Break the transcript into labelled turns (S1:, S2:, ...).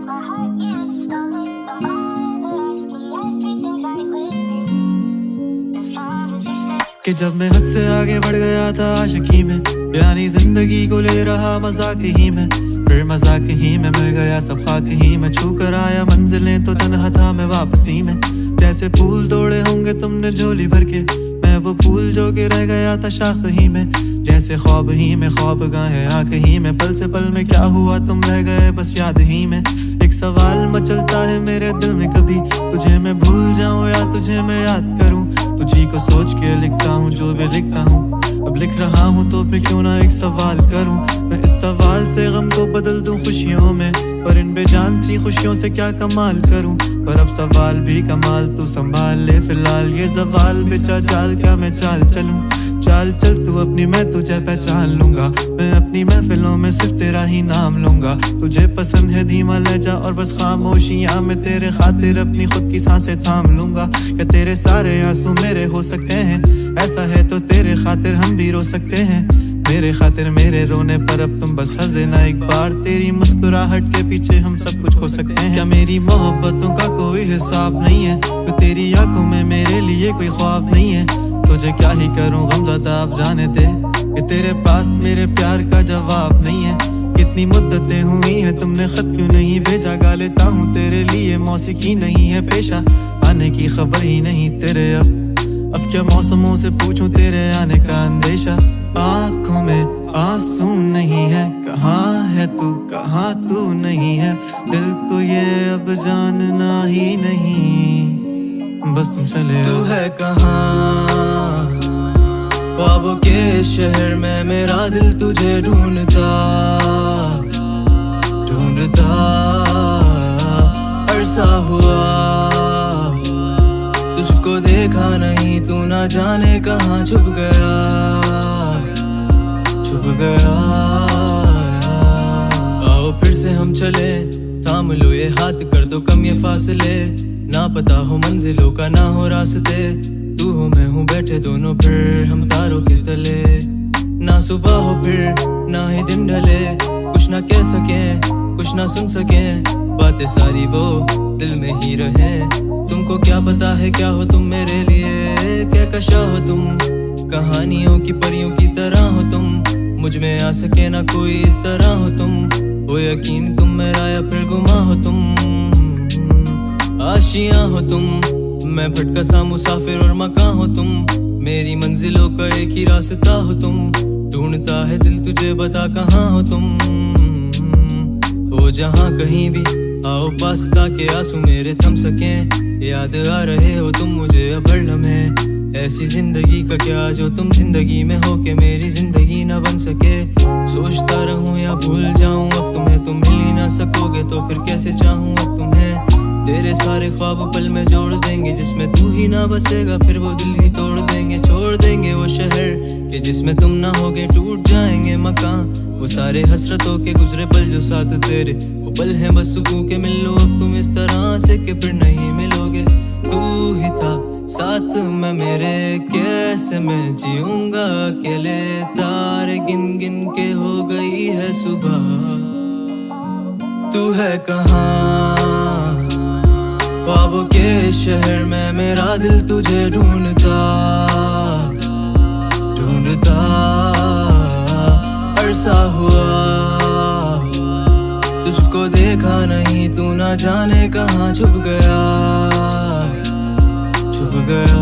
S1: lost my heart, you just stole it. Don't bother asking, everything's right with me as long as you stay.
S2: कि जब मैं हद से आगे बढ़ गया था आशिकी में, यानी जिंदगी को ले रहा मजाक ही में, फिर मजाक ही में मिल गया सब खाक ही में, छू कर आया मंजिलें तो तन्हा था मैं वापसी में। जैसे फूल तोड़े होंगे तुमने झोली भर के, मैं वो फूल जो कि रह गया था शाख ही में। जैसे ख्वाब ही में ख्वाब गाहे आँख ही में, पल से पल में क्या हुआ तुम रह गए बस याद ही में। एक सवाल मचलता है मेरे दिल में, कभी तुझे मैं भूल जाऊं या तुझे मैं याद करूं। तुझी को सोच के लिखता हूँ जो भी लिखता हूँ, अब लिख रहा हूँ तो फिर क्यों ना एक सवाल करूं। मैं इस सवाल से गम को बदल दूं खुशियों में, पर इन बेजान सी खुशियों से क्या कमाल करूं। पर अब सवाल भी कमाल तू संभाल ले फिलहाल, ये सवाल बेचा चाल क्या मैं चाल चलूं। चाल चल तू अपनी, मैं तुझे पहचान लूंगा, मैं अपनी महफिलों में सिर्फ तेरा ही नाम लूंगा। तुझे पसंद है धीमा लहजा और बस खामोशियां, मैं तेरे खातिर अपनी खुद की सांसें थाम लूंगा। क्या तेरे सारे आंसू मेरे हो सकते हैं, ऐसा है तो तेरे खातिर हम भी रो सकते हैं। मेरे खातिर मेरे रोने पर अब तुम बस हंसे ना एक बार, तेरी मुस्कुराहट के पीछे हम सब कुछ खो सकते हैं। क्या मेरी मोहब्बतों का कोई हिसाब नहीं है, तो तेरी आंखों में मेरे लिए कोई ख्वाब नहीं है। तुझे क्या ही करूं गमज़दा अब जाने दे, कि तेरे पास मेरे प्यार का जवाब नहीं है। कितनी मुद्दतें हुई हैं तुमने खत क्यों नहीं भेजा, गा लेता हूँ तेरे लिए मौसीकी नहीं है पेशा, आने की खबर ही नहीं तेरे अब क्या मौसमों से पूछूं तेरे आने का अंदेशा। आँखों में आंसू नहीं है, कहाँ है तू कहाँ तू नहीं है, दिल को ये अब जानना ही नहीं, बस तुम चले तू है कहाँ। ख्वाबों के शहर में मेरा दिल तुझे ढूंढता ढूंढता अरसा हुआ, तुझको देखा नहीं तू ना जाने कहाँ छुप गया छुप गया। आओ फिर से हम चले, थाम लो ये हाथ कर दो कम ये फासले, ना पता हो मंजिलों का ना हो रास्ते, तू हो मैं हूँ बैठे दोनों फिर हम तारों के तले। ना सुबह हो फिर ना ही दिन ढले, कुछ ना कह सके कुछ ना सुन सके, बातें सारी वो दिल में ही रहे। तुमको क्या पता है क्या हो तुम मेरे लिए, क्या कशा हो तुम कहानियों की परियों की तरह हो तुम, मुझ में आ सके ना कोई इस तरह हो तुम। हो यकीन तुम मेरा या फिर गुमा हो तुम, आशियां हो तुम, मैं भटका सा मुसाफिर और मकान हो तुम, मेरी मंजिलों का एक ही रास्ता हो तुम। ढूंढता है दिल तुझे बता कहाँ हो तुम, हो जहाँ कहीं भी आओ पास ताकि आंसू मेरे थम सके। याद आ रहे हो तुम मुझे अब हर लम्हे, ऐसी जिंदगी का क्या जो तुम जिंदगी में हो के मेरी जिंदगी ना बन सके। सोचता रहूं या भूल जाऊं अब तुम्हें, तुम मिल ही ना सकोगे तो फिर कैसे चाहूं अब तुम्हें। तेरे सारे ख्वाब पल में जोड़ देंगे, जिसमें तू ही ना बसेगा फिर वो दिल ही तोड़ देंगे। छोड़ देंगे वो शहर के जिसमें तुम ना होगे, टूट जाएंगे मकान वो सारे हसरतों के गुजरे पल जो साथ तेरे वो पल हैं बस सुकून के। मिल लो अब तुम इस तरह से कि फिर नहीं मिलोगे, तू ही था साथ में मेरे, कैसे मैं जीऊंगा अकेले। तारे गिन गिन के हो गई है सुबह, तू है कहाँ। ख्वाबों के शहर में मेरा दिल तुझे ढूंढता ढूंढता अरसा हुआ, तुझको देखा नहीं तू ना जाने कहाँ छुप गया छुप गया।